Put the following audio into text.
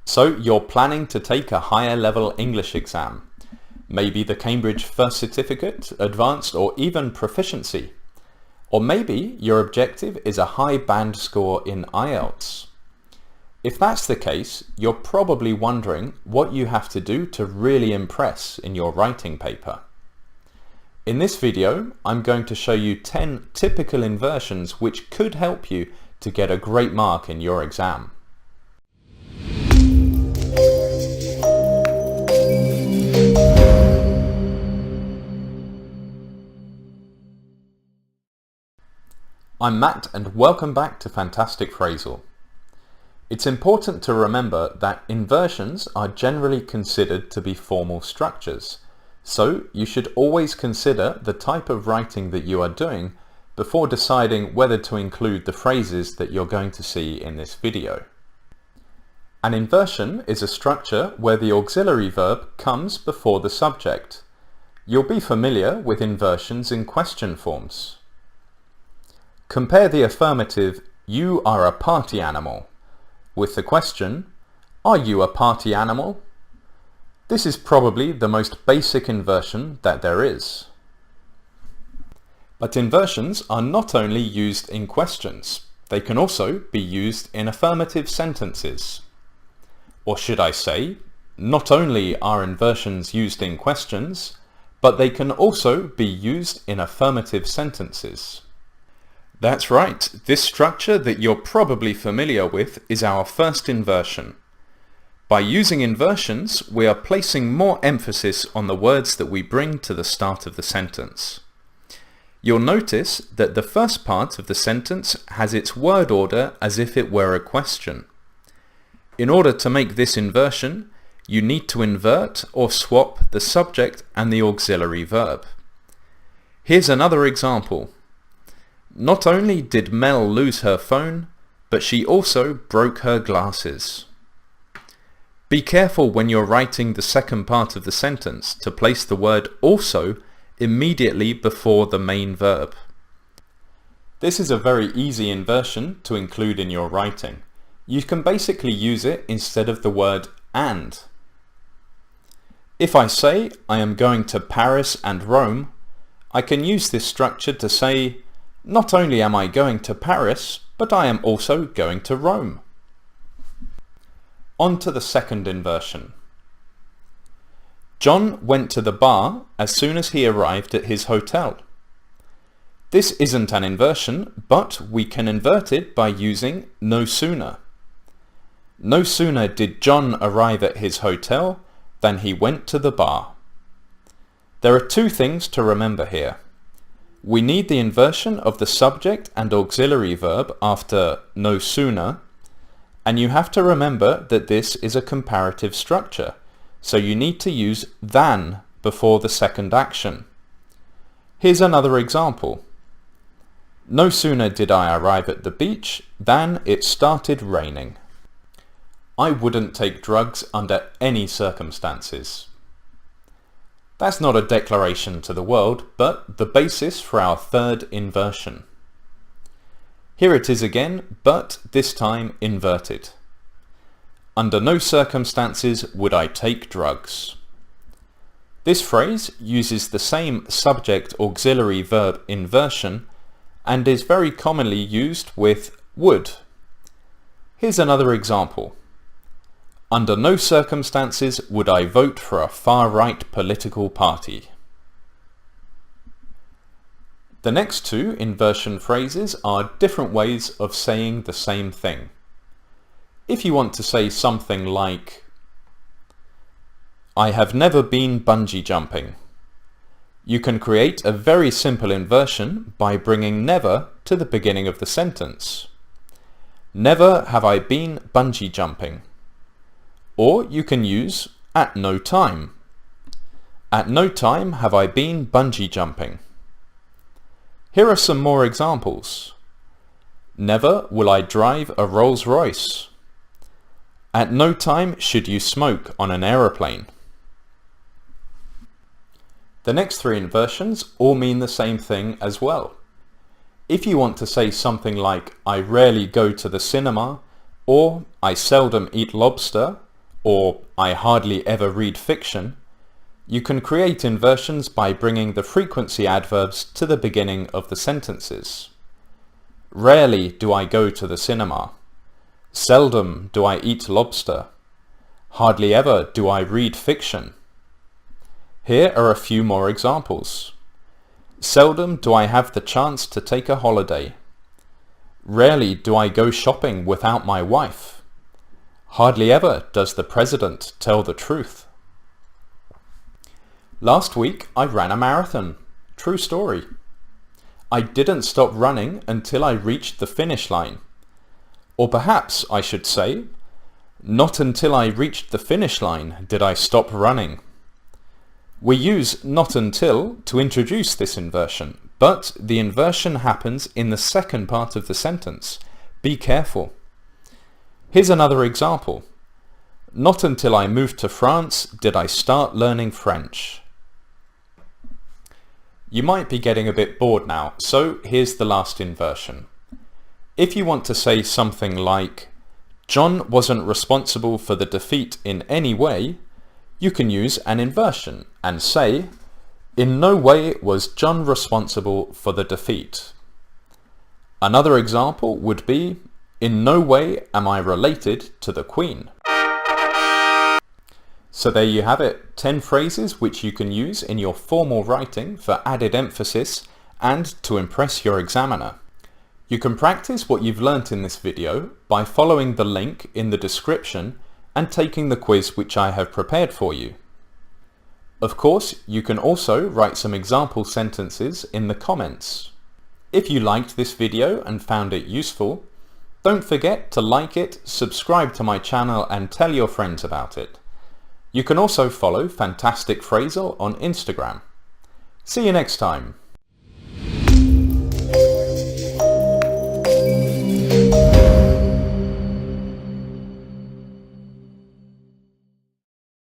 So you're planning to take a higher level English exam, maybe the Cambridge First Certificate, Advanced or even Proficiency. Or maybe your objective is a high band score in IELTS. If that's the case, you're probably wondering what you have to do to really impress in your writing paper. In this video, I'm going to show you 10 typical inversions which could help you to get a great mark in your exam. I'm Matt and welcome back to Fantastic Phrasal. It's important to remember that inversions are generally considered to be formal structures, so you should always consider the type of writing that you are doing before deciding whether to include the phrases that you're going to see in this video. An inversion is a structure where the auxiliary verb comes before the subject. You'll be familiar with inversions in question forms. Compare the affirmative, "You are a party animal," with the question, "Are you a party animal?" This is probably the most basic inversion that there is. But inversions are not only used in questions, they can also be used in affirmative sentences. Or should I say, not only are inversions used in questions, but they can also be used in affirmative sentences. That's right, this structure that you're probably familiar with is our first inversion. By using inversions, we are placing more emphasis on the words that we bring to the start of the sentence. You'll notice that the first part of the sentence has its word order as if it were a question. In order to make this inversion, you need to invert or swap the subject and the auxiliary verb. Here's another example. Not only did Mel lose her phone, but she also broke her glasses. Be careful when you're writing the second part of the sentence to place the word also immediately before the main verb. This is a very easy inversion to include in your writing. You can basically use it instead of the word and. If I say I am going to Paris and Rome, I can use this structure to say, not only am I going to Paris, but I am also going to Rome. On to the second inversion. John went to the bar as soon as he arrived at his hotel. This isn't an inversion, but we can invert it by using no sooner. No sooner did John arrive at his hotel than he went to the bar. There are two things to remember here. We need the inversion of the subject and auxiliary verb after no sooner, and you have to remember that this is a comparative structure, so you need to use than before the second action. Here's another example. No sooner did I arrive at the beach than it started raining. I wouldn't take drugs under any circumstances. That's not a declaration to the world, but the basis for our third inversion. Here it is again, but this time inverted. Under no circumstances would I take drugs. This phrase uses the same subject-auxiliary verb inversion and is very commonly used with would. Here's another example. Under no circumstances would I vote for a far-right political party. The next two inversion phrases are different ways of saying the same thing. If you want to say something like, I have never been bungee jumping, you can create a very simple inversion by bringing never to the beginning of the sentence. Never have I been bungee jumping. Or you can use at no time. At no time have I been bungee jumping. Here are some more examples. Never will I drive a Rolls Royce. At no time should you smoke on an aeroplane. The next three inversions all mean the same thing as well. If you want to say something like, I rarely go to the cinema, or I seldom eat lobster, or I hardly ever read fiction, you can create inversions by bringing the frequency adverbs to the beginning of the sentences. Rarely do I go to the cinema. Seldom do I eat lobster. Hardly ever do I read fiction. Here are a few more examples. Seldom do I have the chance to take a holiday. Rarely do I go shopping without my wife. Hardly ever does the president tell the truth. Last week I ran a marathon. True story. I didn't stop running until I reached the finish line. Or perhaps I should say, not until I reached the finish line did I stop running. We use not until to introduce this inversion, but the inversion happens in the second part of the sentence. Be careful. Here's another example. Not until I moved to France did I start learning French. You might be getting a bit bored now, so here's the last inversion. If you want to say something like, John wasn't responsible for the defeat in any way, you can use an inversion and say, in no way was John responsible for the defeat. Another example would be, in no way am I related to the Queen. So there you have it, 10 phrases which you can use in your formal writing for added emphasis and to impress your examiner. You can practice what you've learnt in this video by following the link in the description and taking the quiz which I have prepared for you. Of course, you can also write some example sentences in the comments. If you liked this video and found it useful, don't forget to like it, subscribe to my channel and tell your friends about it. You can also follow Fantastic Phrasal on Instagram. See you next time.